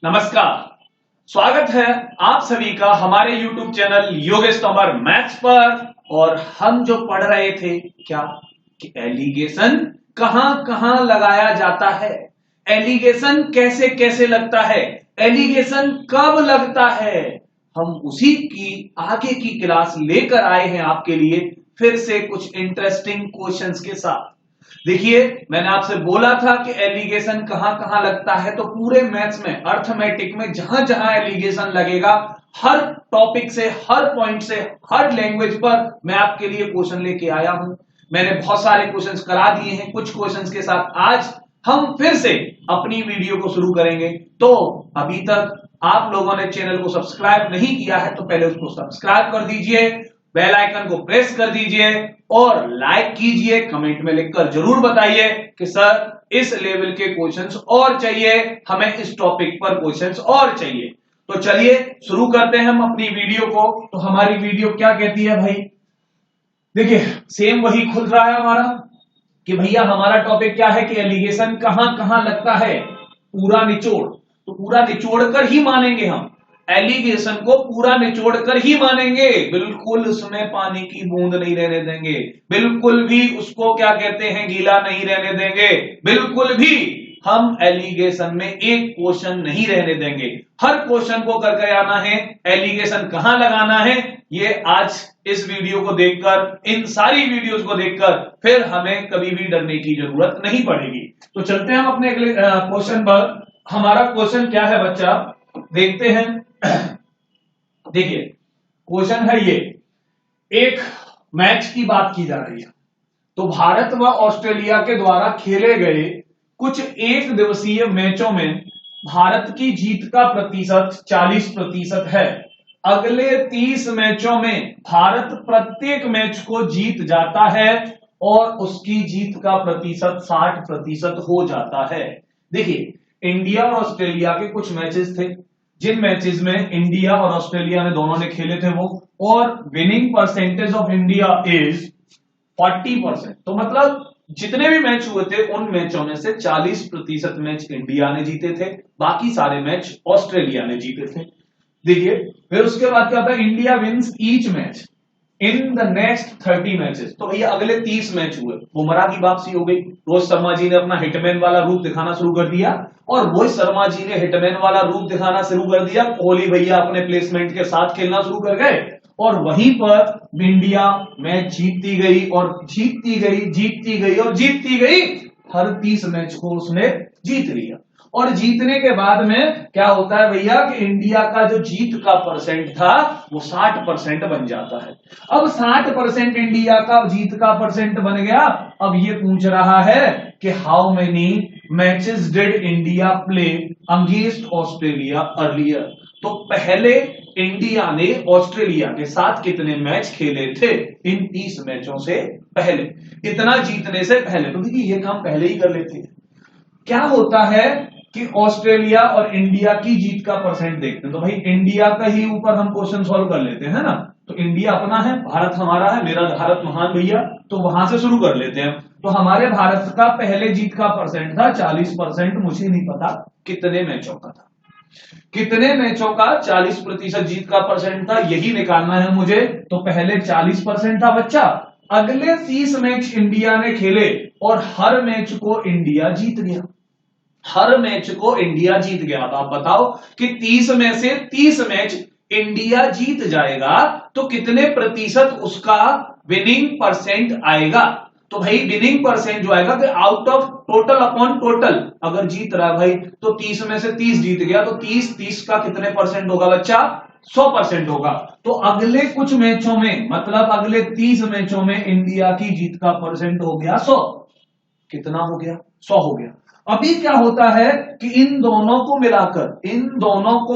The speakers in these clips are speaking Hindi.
नमस्कार। स्वागत है आप सभी का हमारे YouTube channel Yogesh Tomar maths पर। और हम जो पढ़ रहे थे क्या कि एलिगेशन कहां कहां लगाया जाता है, एलिगेशन कैसे कैसे लगता है, एलिगेशन कब लगता है, हम उसी की आगे की क्लास लेकर आए हैं आपके लिए फिर से कुछ इंटरेस्टिंग क्वेश्चंस के साथ। देखिए, मैंने आपसे बोला था कि एलिगेशन कहां कहां लगता है, तो पूरे मैथ्स में अर्थमेटिक में जहां जहां एलिगेशन लगेगा हर टॉपिक से, हर पॉइंट से, हर लैंग्वेज पर मैं आपके लिए क्वेश्चन लेके आया हूं। मैंने बहुत सारे क्वेश्चंस करा दिए हैं, कुछ क्वेश्चंस के साथ आज हम फिर से अपनी वीडियो को शुरू करेंगे। तो अभी तक आप लोगों ने चैनल को सब्सक्राइब नहीं किया है तो पहले उसको सब्सक्राइब कर दीजिए, बेल आइकन को प्रेस कर दीजिए और लाइक कीजिए। कमेंट में लिखकर जरूर बताइए कि सर इस लेवल के क्वेश्चंस और चाहिए, हमें इस टॉपिक पर क्वेश्चंस और चाहिए। तो चलिए शुरू करते हैं हम अपनी वीडियो को। तो हमारी वीडियो क्या कहती है भाई, देखिए सेम वही खुल रहा है हमारा कि भैया हमारा टॉपिक क्या है कि एलिगेशन कहां कहां लगता है, पूरा निचोड़। तो पूरा निचोड़ कर ही मानेंगे हम, एलिगेशन को पूरा निचोड़ कर ही मानेंगे, बिल्कुल उसमें पानी की बूंद नहीं रहने देंगे, बिल्कुल भी उसको क्या कहते हैं गीला नहीं रहने देंगे, बिल्कुल भी हम एलिगेशन में एक क्वेश्चन नहीं रहने देंगे। हर क्वेश्चन को करके आना है, एलिगेशन कहां लगाना है ये आज इस वीडियो को देखकर, इन सारी वीडियोस को देखकर फिर हमें कभी भी डरने की जरूरत नहीं पड़ेगी। तो चलते हैं हम अपने अगले क्वेश्चन पर। हमारा क्वेश्चन क्या है बच्चा, देखते हैं। देखिए क्वेश्चन है ये, एक मैच की बात की जा रही है। तो भारत व ऑस्ट्रेलिया के द्वारा खेले गए कुछ एक दिवसीय मैचों में भारत की जीत का प्रतिशत 40% है। अगले 30 मैचों में भारत प्रत्येक मैच को जीत जाता है और उसकी जीत का प्रतिशत 60% हो जाता है। देखिए, इंडिया और ऑस्ट्रेलिया के कुछ मैचेस थे जिन मैचेस में इंडिया और ऑस्ट्रेलिया ने दोनों ने खेले थे वो, और winning percentage of India is 40%। तो मतलब जितने भी मैच हुए थे उन मैचों में से 40% मैच इंडिया ने जीते थे, बाकी सारे मैच ऑस्ट्रेलिया ने जीते थे। देखिए फिर उसके बाद क्या होता है, India wins each match in the next 30 matches. तो भैया अगले 30 मैच हुए, बुमराह की वापसी हो गई, रोहित शर्मा जी ने अपना हिटमैन वाला रूप दिखाना शुरू कर दिया, और रोहित शर्मा जी ने हिटमैन वाला रूप दिखाना शुरू कर दिया, कोहली भैया अपने प्लेसमेंट के साथ खेलना शुरू कर गए, और वहीं पर इंडिया मैच जीतती गई और जीतती गई, जीतती गई और जीतती गई, हर 30 मैच को उसने जीत लिया। और जीतने के बाद में क्या होता है भैया कि इंडिया का जो जीत का परसेंट था वो 60% बन जाता है। अब 60% इंडिया का जीत का परसेंट बन गया। अब ये पूछ रहा है कि how many matches did India play against Australia earlier. तो पहले इंडिया ने ऑस्ट्रेलिया के साथ कितने मैच खेले थे इन 30 मैचों से पहले, इतना जीतने से पहले। तो देखिए ये काम पहले ही कर लेते हैं। क्या होता है कि ऑस्ट्रेलिया और इंडिया की जीत का परसेंट देखते हैं, तो भाई इंडिया का ही ऊपर हम क्वेश्चन सॉल्व कर लेते हैं ना। तो इंडिया अपना है, भारत हमारा है, मेरा भारत महान भैया, तो वहां से शुरू कर लेते हैं। तो हमारे भारत का पहले जीत का परसेंट था 40%, मुझे नहीं पता कितने मैचों का था, कितने मैचों का 40% जीत का परसेंट था, यही निकालना है मुझे। तो पहले 40% था बच्चा, अगले 30 मैच इंडिया ने खेले और हर मैच को इंडिया जीत गया, हर मैच को इंडिया जीत गया। तो आप बताओ कि 30 में से 30 मैच इंडिया जीत जाएगा तो कितने प्रतिशत उसका विनिंग परसेंट आएगा। तो भाई विनिंग परसेंट जो आएगा कि out of total upon total, अगर जीत रहा है भाई तो 30 में से 30 जीत गया, तो 30 का कितने परसेंट होगा बच्चा, 100% होगा। तो अगले कुछ मैचों में, मतलब अगले 30 मैचों में इंडिया की जीत का परसेंट हो गया 100। कितना हो गया, 100 हो गया। अभी क्या होता है कि इन दोनों को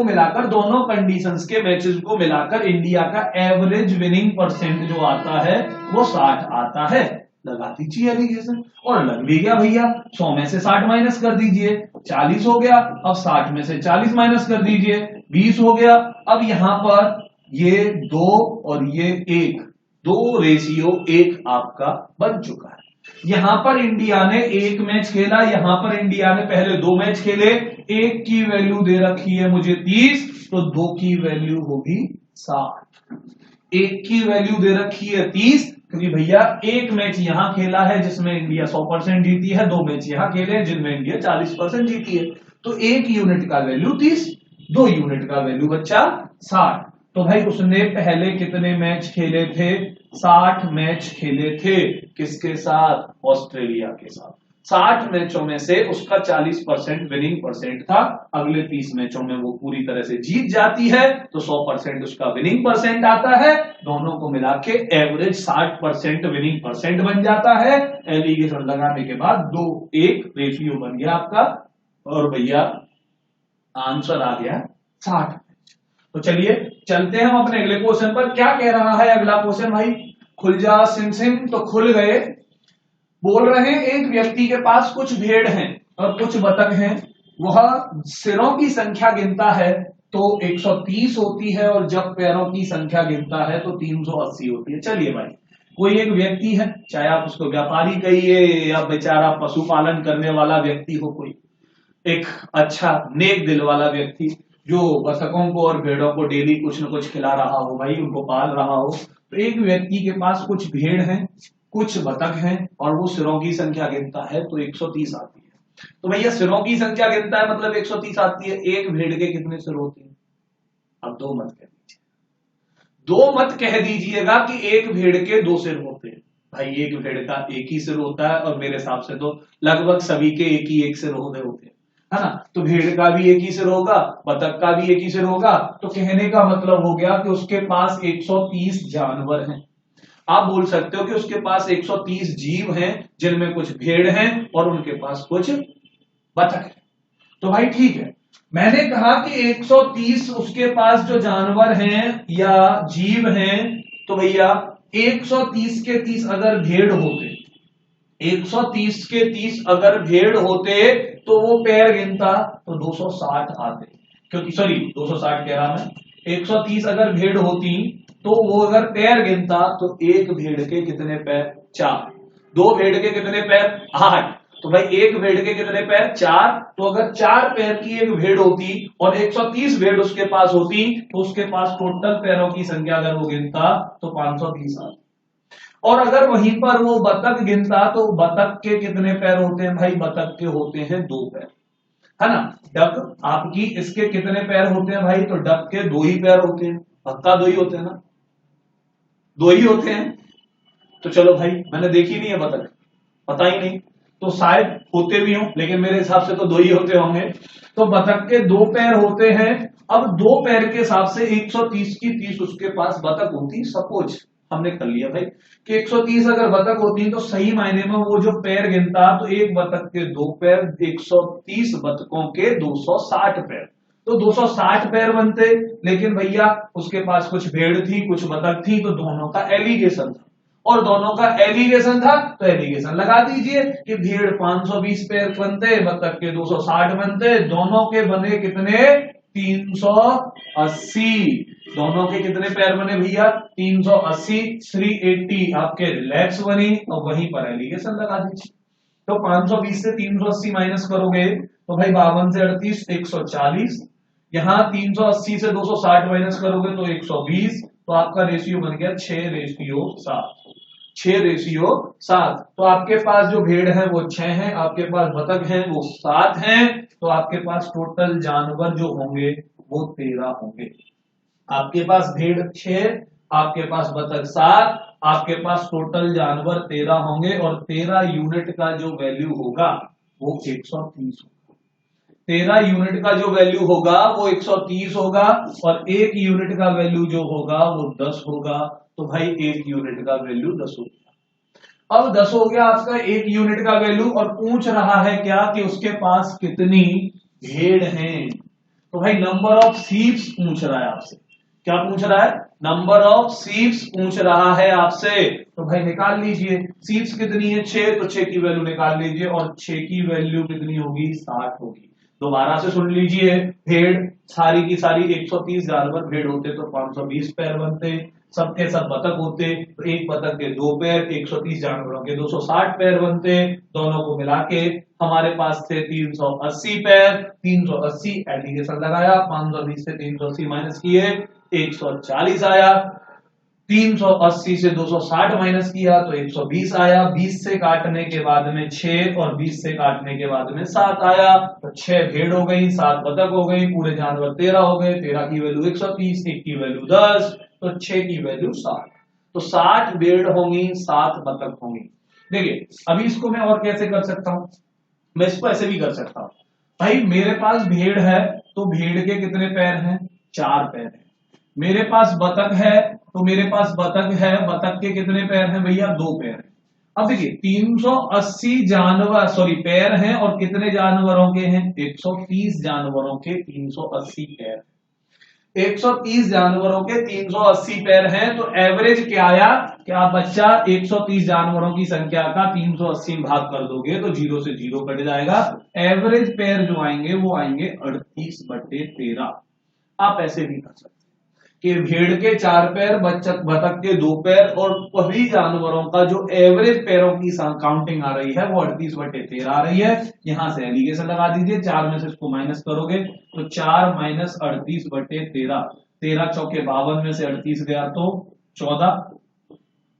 मिलाकर दोनों कंडीशंस के मैचेस को मिलाकर इंडिया का एवरेज विनिंग परसेंट जो आता है वो 60 आता है। लगा दीजिए एलिगेशन, और लग भी गया भैया। 100 में से 60 माइनस कर दीजिए, 40 हो गया। अब 60 में से 40 माइनस कर दीजिए, 20 हो गया। अब यहां पर ये 2 और ये 1, 2 रेशियो 1 आपका बन चुका है। यहां पर इंडिया ने एक मैच खेला, यहां पर इंडिया ने पहले 2 मैच खेले, एक की वैल्यू दे रखी है मुझे 30, तो 2 की वैल्यू होगी 60। एक की वैल्यू दे रखी है 30, क्योंकि भैया एक मैच यहां खेला है जिसमें इंडिया 100% जीती है, 2 मैच यहां खेले हैं जिनमें इंडिया 40% जीती है, तो एक यूनिट का वैल्यू 30, 2 यूनिट का वैल्यू बच्चा 60। तो भाई उसने पहले कितने मैच खेले थे? 60 मैच खेले थे। किसके साथ? ऑस्ट्रेलिया के साथ। 60 मैचों में से उसका 40% विनिंग परसेंट था, अगले 30 मैचों में वो पूरी तरह से जीत जाती है तो 100% उसका विनिंग परसेंट आता है, दोनों को मिला के एवरेज 60% विनिंग परसेंट बन जाता है। एलिगेशन लगाने के बाद 2-1 रेशियो बन गया आपका, और भैया आंसर आ गया 60। तो चलिए चलते हैं हम अपने अगले क्वेश्चन पर। क्या कह रहा है अगला क्वेश्चन भाई? खुल जा सिम सिम, तो खुल गए। बोल रहे हैं एक व्यक्ति के पास कुछ भेड़ हैं और कुछ बतख हैं, वह सिरों की संख्या गिनता है तो 130 होती है, और जब पैरों की संख्या गिनता है तो 380 होती है। चलिए भाई, कोई एक व्यक्ति है, चाहे आप उसको व्यापारी कहिए या बेचारा पशुपालन करने वाला व्यक्ति हो, कोई एक अच्छा नेक दिल वाला व्यक्ति जो बतखों को और भेड़ों को डेली कुछ न कुछ खिला रहा हो, भाई उनको पाल रहा हो। तो एक व्यक्ति के पास कुछ भेड़ हैं, कुछ बतख हैं, और वो सिरों की संख्या गिनता है तो 130 आती है। तो भैया सिरों की संख्या गिनता है मतलब 130 आती है, एक भेड़ के कितने सिर होते हैं? अब दो मत कह दीजिए, दो मत कह दीजिएगा कि एक भेड़ के 2 सिर होते हैं। भाई एक भेड़ का एक ही सिर होता है, और मेरे हिसाब से तो लगभग सभी के एक ही एक सिर होते हैं, है ना? तो भेड़ का भी एक ही सिर होगा, बतख का भी एक ही सिर होगा, तो कहने का मतलब हो गया कि उसके पास 130 जानवर हैं। आप बोल सकते हो कि उसके पास 130 जीव हैं, जिनमें कुछ भेड़ हैं और उनके पास कुछ बतख है। तो भाई ठीक है, मैंने कहा कि 130 उसके पास जो जानवर हैं या जीव हैं, तो भैया 130 के 30 अगर भेड़ होते, 130 के 30 अगर भेड़ होते तो वो पैर गिनता तो 260 आते, क्योंकि सॉरी 260 कह रहा मैं, 130 अगर भेड़ होती तो वो अगर पैर गिनता तो एक भेड़ के कितने पैर? 4। 2 भेड़ के कितने पैर? 8। तो भाई एक भेड़ के कितने पैर? 4। तो अगर 4 पैर की एक भेड़ होती और 130 भेड़ उसके पास होती तो उसके पास टोटल पैरों की संख्या अगर वो गिनता तो 520 आती। और अगर वहीं पर वो बतख गिनता तो बतख के कितने पैर होते हैं? भाई बतख के होते हैं 2 पैर, है ना? डक आपकी इसके कितने पैर होते हैं भाई? तो डक के 2 ही पैर होते हैं, पक्का 2 ही होते हैं ना? 2 ही होते हैं। तो चलो भाई, मैंने देखी नहीं है बतख, पता ही नहीं, तो शायद होते भी हों, लेकिन मेरे हिसाब से तो 2 ही होते होंगे। तो बतख के 2 पैर होते हैं। अब 2 पैर के हिसाब से 130 की 30 उसके पास बतख होती, सपोज हमने कर लिया भाई कि 130 अगर बतख होती तो सही मायने में वो जो पैर गिनता तो एक बतख के 2 पैर, 130 बतखों के 260 पैर, तो 260 पैर बनते। लेकिन भैया उसके पास कुछ भेड़ थी, कुछ बतख थी, तो दोनों का एलिगेशन था, और दोनों का एलिगेशन था तो एलिगेशन लगा दीजिए कि भेड़ 520 पैर बनते, बतख के 260 बनते, दोनों के बने कितने? 380। दोनों के कितने पैर बने भैया? 380, 380 आपके रिलैक्स बनी, और वहीं पर एलिगेशन लगा दीजिए। तो 520 से 380 माइनस करोगे तो भाई 52 से 38 140, यहां 380 से 260 माइनस करोगे तो 120, तो आपका रेशियो बन गया 6:7। 6:7। तो आपके पास जो भेड़ है वो 6 है, आपके पास बतख है वो 7 है, तो आपके पास टोटल जानवर जो होंगे वो 13 होंगे। आपके पास भेड़ 6, आपके पास बतख 7, आपके पास टोटल जानवर 13 होंगे, और 13 यूनिट का जो वैल्यू होगा वो 130 होगा। 13 यूनिट का जो वैल्यू होगा वो 130 होगा, और 1 यूनिट का वैल्यू जो होगा वो 10 होगा। तो भाई 1 यूनिट का वैल्यू 10 होगा। अब 10 हो गया आपका 1 यूनिट का वैल्यू, और पूछ रहा है क्या कि उसके पास कितनी भेड़ हैं? तो भाई नंबर ऑफ शीप्स पूछ रहा है आपसे। क्या पूछ रहा है? नंबर ऑफ शीप्स पूछ रहा है आपसे। तो भाई निकाल लीजिए, शीप्स कितनी है? 6, तो 6 की वैल्यू निकाल लीजिए, और 6 की वैल्यू कितनी होगी? 60 होगी। दोबारा से सुन लीजिए, भेड़ सारी की सारी 130 जानवर भेड़ होते तो 520 पैर बनते, सबके सब बतख होते तो एक बतख के 2 पैर, 130 जानवरों के 260 पैर बनते। दोनों को मिला के हमारे पास थे 380 पैर। 380 एलिगेशन लगाया, 520 से 380 माइनस किए 140 आया। 380 से 260 माइनस किया तो 120 आया। 20 से काटने के बाद में 6 और 20 से काटने के बाद में 7 आया। तो 6 भेड़ हो गई, 7 बतख हो गई, पूरे जानवर 13 हो गए। 13 की वैल्यू 130, 1 की वैल्यू 10, तो 6 की वैल्यू 60। तो 60 भेड़ होंगी, 7 बतख होंगी। देखिए अभी इसको मैं और कैसे कर सकता हूं, मैं इसको ऐसे भी कर सकता हूं। भाई मेरे पास भेड़ है तो भेड़ के कितने पैर हैं, 4 पैर हैं। मेरे पास बतख है तो मेरे पास बतख है, बतख के कितने पैर हैं भैया, 2 पैर हैं। अब देखिए 380 जानवर पैर हैं और कितने जानवरों के हैं, 130 जानवरों के 380 पैर। 130 जानवरों के 380 पैर हैं तो एवरेज क्या आया, क्या बच्चा 130 जानवरों की संख्या का 380 में भाग कर दोगे तो 0 से 0 कट जाएगा। एवरेज पैर जो आएंगे वो आएंगे 38/13। आप ऐसे भी कर सकते हैं कि भेड़ के 4 पैर, बतख के 2 पैर और सभी जानवरों का जो एवरेज पैरों की काउंटिंग आ रही है वो 38/13 आ रही है। यहां से एलिगेशन लगा दीजिए, 4 में से इसको माइनस करोगे तो 4 माइनस 38/13, 13 चौके 52 में से 38 गया तो 14,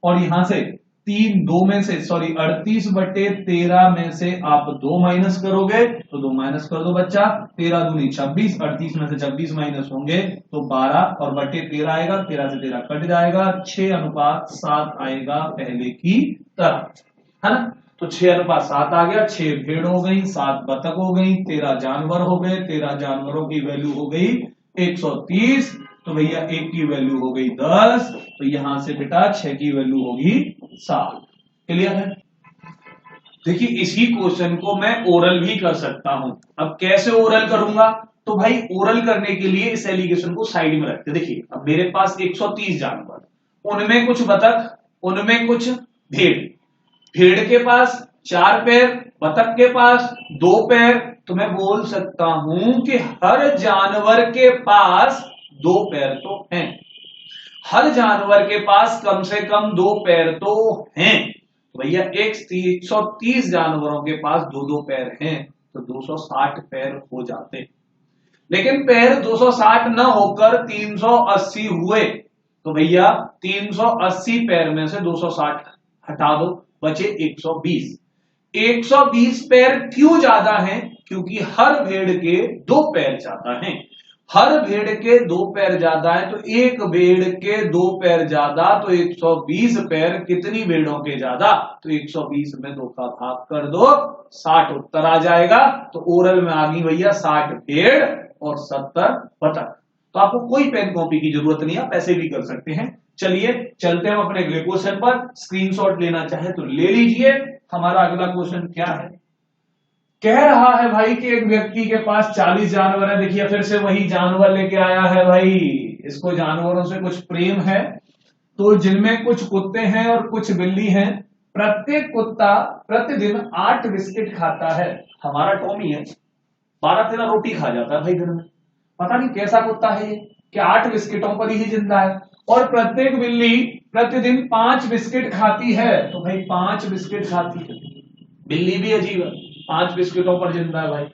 और यहां से 2 में से 38/13 में से आप 2 माइनस करोगे तो 2 माइनस कर दो बच्चा, 13 दूनी 26, 38 में से 26 माइनस होंगे तो 12 और बटे 13 आएगा, 13 से 13 कट जाएगा, 6:7 आएगा पहले की तरह, है ना। तो 6:7 आ गया, 6 भेड़ हो गई, 7 बतख हो गई, 13 जानवर हो गए, 13 जानवरों की वैल्यू हो गई 130, तो भैया 1 की वैल्यू हो गई 10, तो यहां से बेटा 6 की वैल्यू होगी 7। क्लियर है। देखिए इसी क्वेश्चन को मैं ओरल भी कर सकता हूं। अब कैसे ओरल करूंगा, तो भाई ओरल करने के लिए इस एलिगेशन को साइड में रखते। देखिए अब मेरे पास 130 जानवर, उनमें कुछ बतख, उनमें कुछ भेड़। भेड़ के पास 4 पैर, बतख के पास 2 पैर, तो मैं बोल सकता हूं कि हर जानवर के पास 2 पैर तो हैं। हर जानवर के पास कम से कम 2 पैर तो हैं। भैया 130 जानवरों के पास 2-2 पैर हैं तो 260 पैर हो जाते। लेकिन पैर 260 न होकर 380 हुए तो भैया 380 पैर में से 260 हटा दो, बचे 120। 120 पैर क्यों ज्यादा हैं, क्योंकि हर भेड़ के 2 पैर ज्यादा हैं। हर भेड़ के 2 पैर ज्यादा है तो एक भेड़ के 2 पैर ज्यादा, तो 120 पैर कितनी भेड़ों के ज्यादा, तो 120 में 2 का भाग कर दो, 60 उत्तर आ जाएगा। तो ओरल में आ गई भैया 60 भेड़ और 70 बतख। तो आपको कोई पेन कॉपी की जरूरत नहीं, आप ऐसे भी कर सकते हैं। चलिए चलते हैं अपने अगले क्वेश्चन पर। स्क्रीनशॉट लेना चाहे तो ले लीजिए। हमारा अगला क्वेश्चन क्या है, कह रहा है भाई कि एक व्यक्ति के पास 40 जानवर है। देखिए फिर से वही जानवर लेके आया है भाई, इसको जानवरों से कुछ प्रेम है। तो जिनमें कुछ कुत्ते हैं और कुछ बिल्ली हैं। प्रत्येक कुत्ता प्रतिदिन 8 बिस्किट खाता है। हमारा टॉमी है, 12-13 रोटी खा जाता है भाई दिन में। पता नहीं कैसा कुत्ता है ये कि 8 बिस्किटों पर ही जिंदा है। और प्रत्येक बिल्ली प्रतिदिन 5 बिस्किट खाती है। तो भाई 5 बिस्किट खाती है, बिल्ली भी अजीब है, 5 बिस्किटों पर जिंदा है भाई।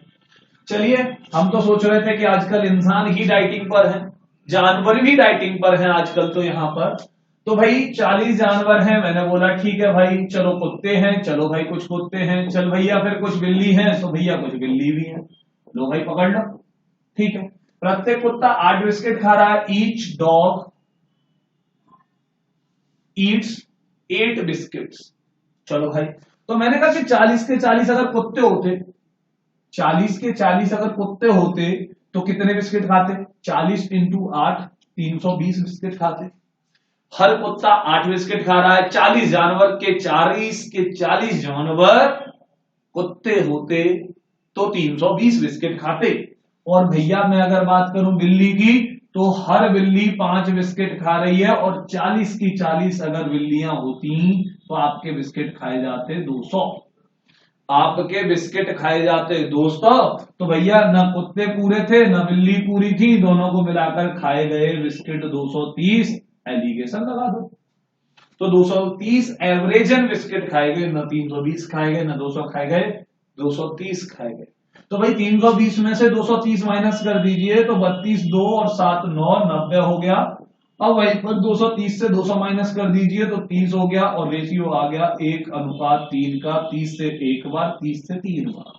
चलिए हम तो सोच रहे थे कि आजकल इंसान ही डाइटिंग पर है, जानवर भी डाइटिंग पर हैं आजकल तो यहाँ पर। तो भाई 40 जानवर हैं, मैंने बोला ठीक है भाई, चलो कुत्ते हैं, चलो भाई कुछ कुत्ते हैं, चल भैया फिर कुछ बिल्ली हैं, तो भैया कुछ बिल्ली भी हैं, लो भाई पकड़ लो। ठीक है, प्रत्येक कुत्ता 8 बिस्किट खा रहा है। Each dog Yeats 8 biscuits. चलो भाई, तो मैंने कहा कि 40 के 40 अगर कुत्ते होते, 40 के 40 अगर कुत्ते होते तो कितने बिस्किट खाते, 40 × 8 320 बिस्किट खाते। हर कुत्ता 8 बिस्किट खा रहा है। 40 जानवर के 40 जानवर कुत्ते होते तो 320 बिस्किट खाते। और भैया मैं अगर बात करूं बिल्ली की, तो हर बिल्ली 5 बिस्किट खा रही है, और 40 की 40 अगर बिल्लियां होती तो आपके बिस्किट खाए जाते 200। आपके बिस्किट खाए जाते 200, तो भैया न कुत्ते पूरे थे न बिल्ली पूरी थी, दोनों को मिलाकर खाए गए बिस्किट 230। एलिगेशन लगा दो। तो 230 एवरेजन बिस्किट खाए गए, न 320 खाए गए, न 200 खाए गए, 230 खाए गए। तो भाई 320 में से 230 माइनस कर दीजिए, तो 32 2 और 7 9 90 हो गया। अब वहीं पर 230 से 200 माइनस कर दीजिए तो 30 हो गया, और रेशियो आ गया 1:3 का। 30 से एक बार, 30 से 3 बार,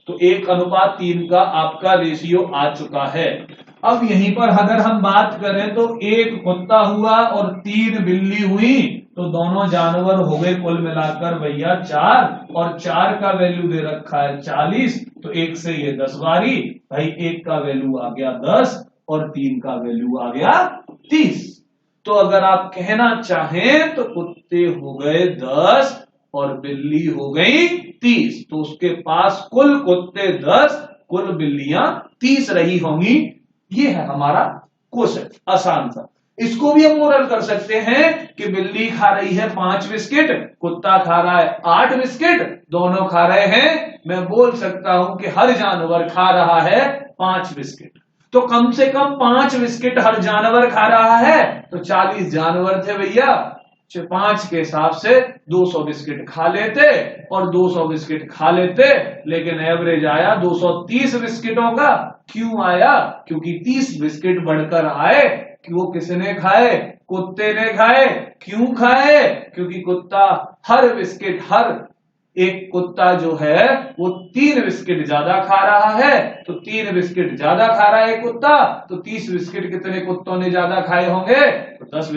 तो 1:3 का आपका रेशियो आ चुका है। अब यहीं पर अगर हम बात करें तो एक कुत्ता हुआ और 3 बिल्ली हुई, तो दोनों जानवर हो गए कुल मिलाकर भैया 4, और 4 का वैल्यू दे रखा है 40, तो 1 से ये 10 बारी, भाई 1 का वैल्यू आ गया 10 और 3 का वैल्यू आ गया 30। तो अगर आप कहना चाहें तो कुत्ते हो गए 10 और बिल्ली हो गई 30, तो उसके पास कुल कुत्ते 10, कुल बिल्लियां 30 रही होंगी। ये है हमारा क्वेश्चन, आसान सा। इसको भी हम मोरल कर सकते हैं कि बिल्ली खा रही है 5 बिस्किट, कुत्ता खा रहा है 8 बिस्किट, दोनों खा रहे हैं, मैं बोल सकता हूं कि हर जानवर खा रहा है 5 बिस्किट। तो कम से कम 5 बिस्किट हर जानवर खा रहा है, तो 40 जानवर थे भैया, 5 के हिसाब से 200 बिस्किट खा लेते, और 200 बिस्किट खा लेते, लेकिन एवरेज आया 230 बिस्किटों का। क्यों आया? क्योंकि 30 बिस्किट बढ़कर आए कि वो किसने खाए? कुत्ते ने खाए। क्यों खाए? क्योंकि कुत्ता हर बिस्किट, हर एक कुत्ता जो है वो 3 बिस्किट ज्यादा खा रहा है, तो 3 बिस्किट ज्यादा खा रहा है कुत्ता, तो 30 बिस्किट कितने कुत्तों ने ज्यादा खाए होंगे? तो 10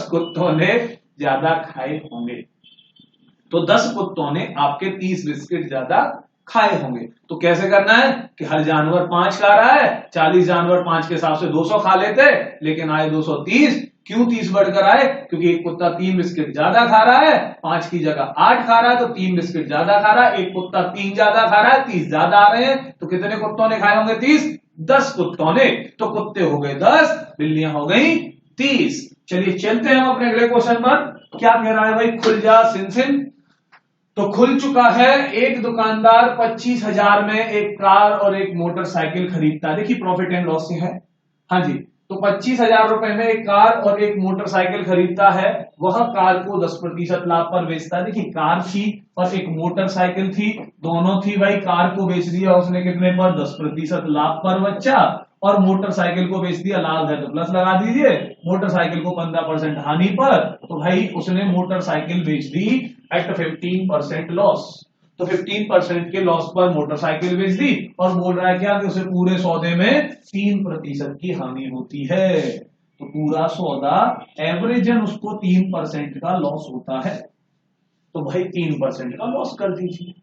कुत्तों ने ज्यादा खाए होंगे। तो 10 कुत्तों ने आपके 30 बिस्किट ज्यादा खाए होंगे। तो कैसे करना है कि हर जानवर 5 खा रहा है, 40 जानवर 5 के हिसाब से 200 खा लेते, लेकिन आए 230। क्यों 30 बढ़कर आए? क्योंकि एक कुत्ता 3 बिस्किट ज्यादा खा रहा है, 5 की जगह 8 खा रहा है, तो 3 बिस्किट ज्यादा खा रहा है। एक कुत्ता 3 ज्यादा खा रहा है, 30 ज्यादा आ रहे हैं, तो कितने कुत्तों ने खाए होंगे 30? 10 कुत्तों ने। तो कुत्ते हो गए 10, बिल्लियां हो गई 30। चलिए चलते हैं हम अपने अगले क्वेश्चन पर। क्या कह रहा है भाई? खुल जा सिन। तो खुल चुका है। एक दुकानदार 25,000 में एक कार और एक मोटरसाइकिल खरीदता है। देखिए प्रॉफिट एंड लॉस से है। हाँ जी, तो 25,000 रुपए में एक कार और एक मोटरसाइकिल खरीदता है। वह कार को 10% लाभ पर बेचता है। देखिए कार थी और एक मोटरसाइकिल थी, दोनों थी भाई। कार को बेच दिया उसने कितने पर? 10% लाभ पर बच्चा, और मोटरसाइकिल को बेच दिया, लाभ है तो प्लस लगा दीजिए, मोटरसाइकिल को 15% हानि पर, तो भाई उसने मोटरसाइकिल बेच दी एट 15% लॉस। तो 15% के लॉस पर मोटरसाइकिल बेच दी, और बोल रहा है क्या कि उसे पूरे सौदे में 3% की हानि होती है। तो पूरा सौदा एवरेजन उसको 3% का लॉस होता है। तो भाई 3% का लॉस कर दीजिए।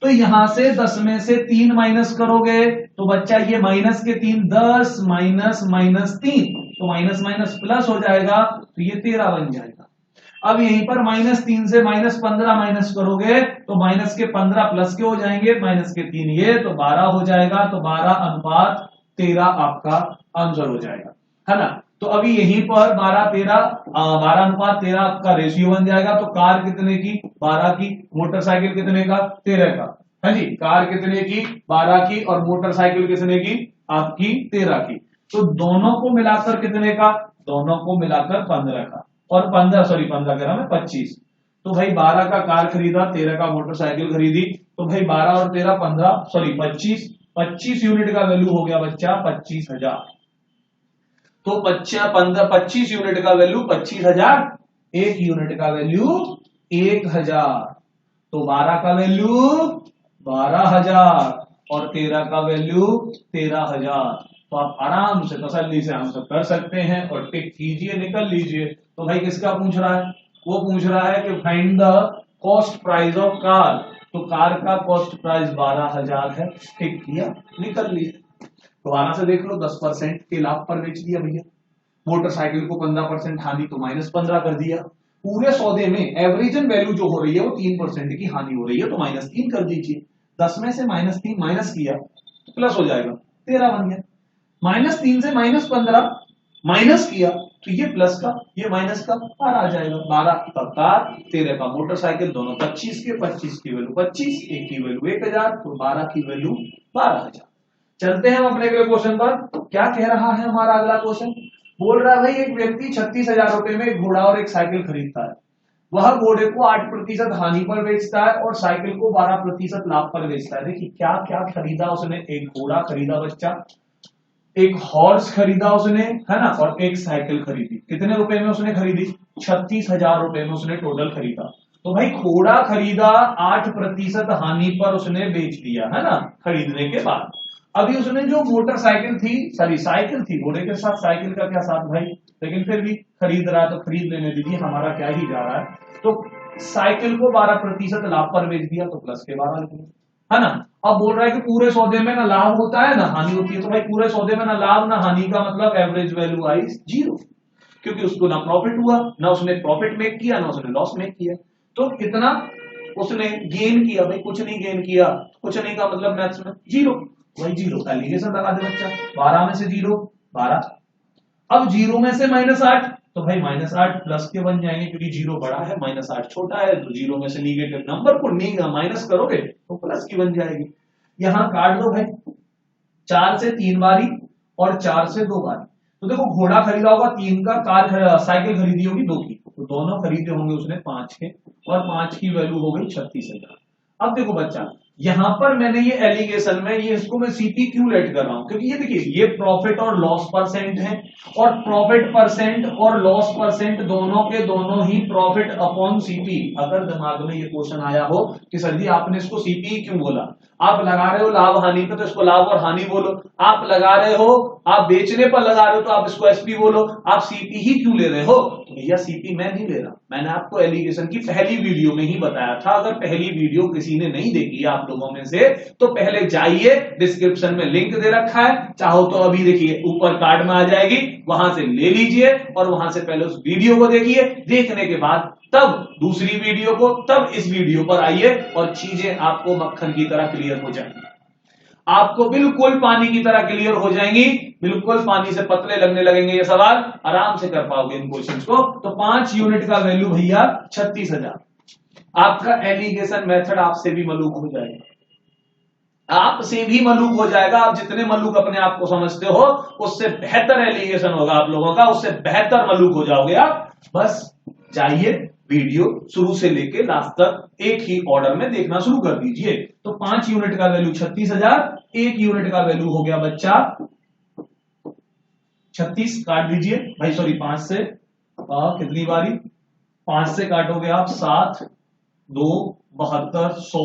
तो यहां से 10 में से 3 माइनस करोगे तो बच्चा ये माइनस के 3, 10 माइनस माइनस 3, तो माइनस माइनस प्लस हो जाएगा, तो ये 13 बन जाएगा। अब यहीं पर -3 से -15 माइनस करोगे तो माइनस के 15 प्लस के हो जाएंगे, माइनस के 3 ये, तो 12 हो जाएगा। तो 12:13 आपका आंसर हो जाएगा, है ना। तो अभी यहीं पर 12:13 आपका रेशियो बन जाएगा। तो कार कितने की? 12 की। मोटरसाइकिल कितने का? 13 का। हाँ जी, कार कितने की? 12 की, और मोटरसाइकिल कितने की? आपकी 13 की। तो दोनों को मिलाकर कितने का? दोनों को मिलाकर 15 का, और 15 कह रहा मैं 25। तो भाई 12 का कार खरीदा, 13 का मोटरसाइकिल खरीदी, तो भाई 12 और 13 25 यूनिट का वैल्यू हो गया बच्चा 25,000। तो 25 यूनिट का वैल्यू 25,000, एक यूनिट का वैल्यू 1,000। तो 12 का वैल्यू 12,000 और 13 का वैल्यू 13,000। तो आप आराम से तसल्ली से आंसर कर सकते हैं और टिक कीजिए, निकल लीजिए। तो भाई किसका पूछ रहा है? वो पूछ रहा है कि find the cost price of car. तो कार का कॉस्ट प्राइस 12,000 है। टिक किया, निकल लिया। दोबारा से देख लो, 10% के लाभ पर बेच दिया भैया। मोटरसाइकिल को 15% हानि, तो -15 कर दिया। पूरे सौदे में एवरेजन वैल्यू जो हो रही है वो 3% की हानि हो रही है, तो -3 कर दीजिए। 10 में से -3 माइनस किया तो प्लस हो जाएगा, 13 बन गया। -3 से -15 माइनस किया तो ये प्लस का, ये माइनस का, पार आ जाएगा। 12 का कार, 13 का मोटरसाइकिल, दोनों 25 के। 25 की वैल्यू 25, एक की वैल्यू 1,000, तो 12 की वैल्यू 12,000। चलते हैं हम अपने अगले क्वेश्चन पर। क्या कह रहा है हमारा अगला क्वेश्चन? बोल रहा है भाई एक व्यक्ति 36,000 रुपए में एक घोड़ा और एक साइकिल खरीदता है, वह घोड़े को 8% हानि पर बेचता है और साइकिल को 12% लाभ पर बेचता है। देखिए क्या क्या खरीदा उसने, एक घोड़ा खरीदा बच्चा, एक हॉर्स खरीदा उसने, है ना, और एक साइकिल खरीदी। कितने रुपए में उसने खरीदी? 36,000 रुपए में उसने टोटल खरीदा। तो भाई घोड़ा खरीदा 8% हानि पर उसने बेच दिया, है ना, खरीदने के बाद। अभी उसने जो मोटरसाइकिल थी, सॉरी साइकिल थी, घोड़े के साथ साइकिल का क्या साथ भाई, लेकिन फिर भी खरीद रहा है तो खरीद लेने दीजिए, हमारा क्या ही जा रहा है। तो साइकिल को 12% लाभ पर बेच दिया तो प्लस के 12 लिख, है ना। अब बोल रहा है कि पूरे सौदे में ना लाभ होता है ना हानि होती है, तो भाई पूरे सौदे में ना लाभ ना हानि का मतलब एवरेज वैल्यू आई 0, क्योंकि उसको ना प्रॉफिट हुआ, ना उसने प्रॉफिट मेक किया, ना उसने लॉस मेक किया। तो कितना उसने गेन किया? भाई कुछ नहीं गेन किया। कुछ नहीं का मतलब मैथ्स में 0, वही 0 एलिगेशन लगा दे बच्चा। 12 में से 0 12, अब 0 में से -8, तो भाई -8 प्लस के बन जाएंगे, क्योंकि 0 बड़ा है -8 छोटा है, तो 0 में से निगेटिव नंबर को माइनस करोगे तो प्लस की बन जाएगी। यहां काट दो भाई, 4 से 3 बारी और 4 से 2 बारी। तो देखो घोड़ा खरीदा होगा 3 का, कार साइकिल खरीदी होगी 2 की, तो दोनों खरीदे होंगे उसने 5 के, और 5 की वैल्यू हो गई 36,000। अब देखो बच्चा, यहां पर मैंने ये एलिगेशन में ये इसको मैं सीपी क्यों लेट कर रहा हूं, क्योंकि ये देखिए ये प्रॉफिट और लॉस परसेंट है, और प्रॉफिट परसेंट और लॉस परसेंट दोनों के दोनों ही प्रॉफिट अपॉन सीपी। अगर दिमाग में ये क्वेश्चन आया हो कि सर जी आपने इसको सीपी क्यों बोला, आप लगा रहे हो लाभ हानि पे तो इसको लाभ और हानि बोलो, आप लगा रहे हो, आप बेचने पर लगा रहे हो तो आप इसको एसपी बोलो, आप सीपी ही क्यों ले रहे हो? तो भैया सीपी मैं नहीं ले रहा, मैंने आपको एलिगेशन की पहली वीडियो में ही बताया था। अगर पहली वीडियो किसी ने नहीं देखी है आप लोगों में से तो पहले जाइए, डिस्क्रिप्शन में लिंक दे रखा है, चाहो तो अभी देखिए ऊपर कार्ड में आ जाएगी, वहां से ले लीजिए और वहां से पहले उस वीडियो को देखिए, देखने के बाद तब दूसरी वीडियो को, तब इस वीडियो पर आइए और चीजें आपको मक्खन की तरह क्लियर हो जाएंगी, आपको बिल्कुल पानी की तरह क्लियर हो जाएंगी, बिल्कुल पानी से पतले लगने लगेंगे ये सवाल, आराम से कर पाओगे इन क्वेश्चंस को। तो 5 यूनिट का वैल्यू भैया 36,000। आपका एलिगेशन मेथड आपसे भी मलूक हो जाएगा, आपसे भी मलूक हो जाएगा। आप जितने मलूक अपने आप को समझते हो उससे बेहतर एलिगेशन होगा आप लोगों का, उससे बेहतर मलूक हो जाओगे आप। बस जाइए वीडियो शुरू से लेके लास्ट तक एक ही ऑर्डर में देखना शुरू कर दीजिए। तो 5 यूनिट का वैल्यू 36,000, 1 यूनिट का वैल्यू हो गया बच्चा 36, काट दीजिए भाई, सॉरी 5 से कितनी बारी, 5 से काटोगे आप 7, 2 7200,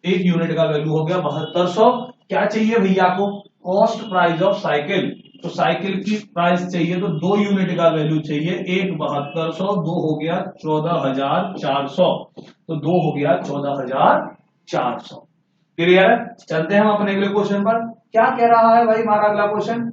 1 यूनिट का वैल्यू हो गया 7200। क्या चाहिए भैया को? कॉस्ट प्राइस ऑफ साइकिल, तो साइकिल की प्राइस चाहिए तो 2 यूनिट का वैल्यू चाहिए, 1 7200, 2 हो गया 14,400, तो 2 हो गया 14,400। क्लियर है? चलते हैं हम अपने अगले क्वेश्चन पर। क्या कह रहा है भाई हमारा अगला क्वेश्चन?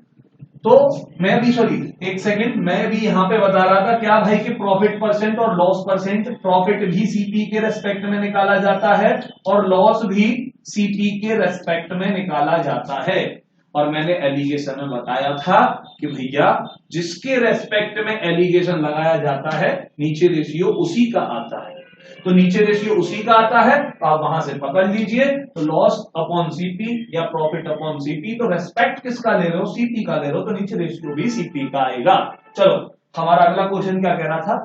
तो मैं भी, सॉरी एक सेकंड, मैं भी यहां पे बता रहा था क्या भाई कि प्रॉफिट परसेंट और लॉस परसेंट, प्रॉफिट भी सीपी के रेस्पेक्ट में निकाला जाता है और लॉस भी सीपी के रेस्पेक्ट में निकाला जाता है। और मैंने एलिगेशन में बताया था कि भैया जिसके रेस्पेक्ट में एलिगेशन लगाया जाता है नीचे रेशियो उसी का आता है, तो नीचे रेशियो उसी का आता है, तो आप वहां से पकड़ लीजिए। तो लॉस अपॉन सीपी या प्रॉफिट अपॉन सीपी, तो रेस्पेक्ट किसका ले रहे हो? सीपी का ले रहे हो, तो नीचे रेशियो भी सीपी का आएगा। चलो हमारा अगला क्वेश्चन क्या कह रहा था?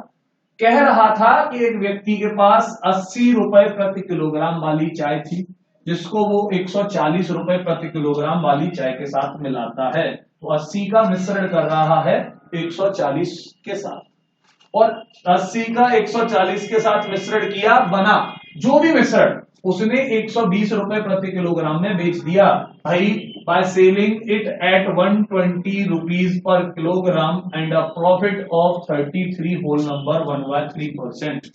कह रहा था कि एक व्यक्ति के पास 80 रुपए प्रति किलोग्राम वाली चाय थी, जिसको वो 140 रुपए प्रति किलोग्राम वाली चाय के साथ मिलाता है। तो 80 का मिश्रण कर रहा है 140 के साथ, और 80 का 140 के साथ मिश्रण किया, बना जो भी मिश्रण उसने 120 रुपए प्रति किलोग्राम में बेच दिया भाई, by selling it at 120 rupees per kilogram and a profit of 33 whole number 1/3%।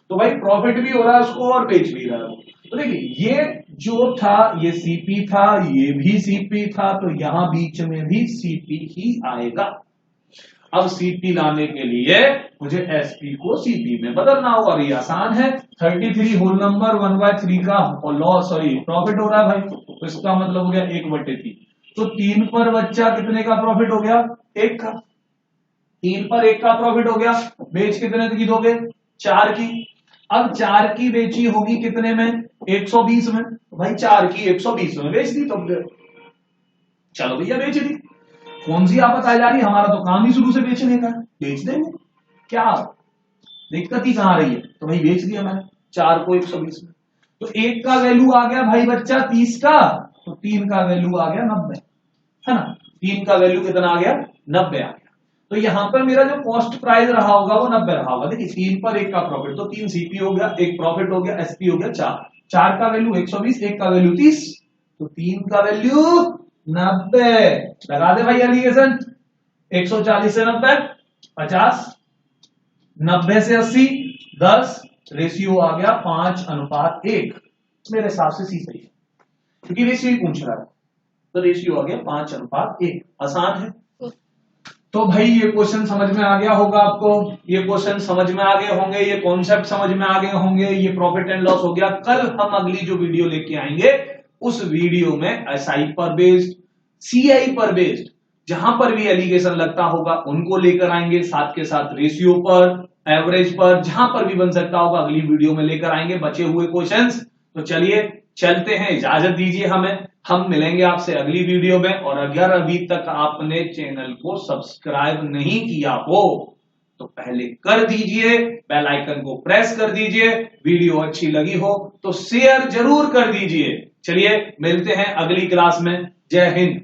तो भाई प्रॉफिट भी हो रहा है उसको और बेच भी रहा है। तो देखिए ये जो था ये सीपी था, ये भी सीपी था, तो यहां बीच में भी सीपी ही आएगा। अब सीपी लाने के लिए मुझे एसपी को सीपी में बदलना होगा, और ये आसान है। 33 होल नंबर 1/3 का और लॉस, सॉरी प्रॉफिट हो रहा है भाई, तो इसका मतलब हो गया 1/3। तो 3 पर बच्चा कितने का प्रॉफिट हो गया? 1 का। 3 पर 1 का प्रॉफिट हो गया, बेच कितने की दोगे? 4 की। अब 4 की बेची होगी कितने में? 120 में। भाई 4 की 120 में बेच दी, तो चलो भैया बेच दी। कौन सी आफत आ जा रही है? हमारा तो काम ही शुरू से बेचने का है, बेच देंगे, क्या दिक्कत ही कहां रही है? तो भाई बेच दिया मैंने 4 को 120 में। तो 1 का वैल्यू आ गया भाई बच्चा 30 का, तो 3 का वैल्यू आ गया 90, है ना? 3 का वैल्यू कितना आ गया? 90 आ गया। तो यहां पर मेरा जो कॉस्ट प्राइस रहा होगा वो 90 रहा होगा। देखिए 3 पर 1 का प्रॉफिट, तो 3 सीपी हो गया, 1 प्रॉफिट हो गया, एसपी हो गया 4, 4 का वैल्यू 120, 1 का वैल्यू 30, तो 3 का वैल्यू 90। लगा दे भाई एलिगेशन, 140 से 90 50, 90 से 80 10, रेशियो आ गया 5:1। मेरे हिसाब से सी सही है, क्योंकि रेशियो ही पूछ रहा है, तो रेशियो आ गया 5:1। आसान है। तो भाई ये क्वेश्चन समझ में आ गया होगा आपको, ये क्वेश्चन समझ में आ गए होंगे, ये कॉन्सेप्ट समझ में आ गए होंगे, ये प्रॉफिट एंड लॉस हो गया। कल हम अगली जो वीडियो लेके आएंगे उस वीडियो में एसआई पर बेस्ड, सीआई पर बेस्ड, जहां पर भी एलिगेशन लगता होगा उनको लेकर आएंगे, साथ के साथ रेशियो पर, एवरेज पर, जहां पर भी बन सकता होगा अगली वीडियो में लेकर आएंगे बचे हुए क्वेश्चंस। तो चलिए चलते हैं, इजाजत दीजिए हमें, हम मिलेंगे आपसे अगली वीडियो में। और अगर अभी तक आपने चैनल को सब्सक्राइब नहीं किया हो तो पहले कर दीजिए, बेल आइकन को प्रेस कर दीजिए, वीडियो अच्छी लगी हो तो शेयर जरूर कर दीजिए। चलिए मिलते हैं अगली क्लास में। जय हिंद।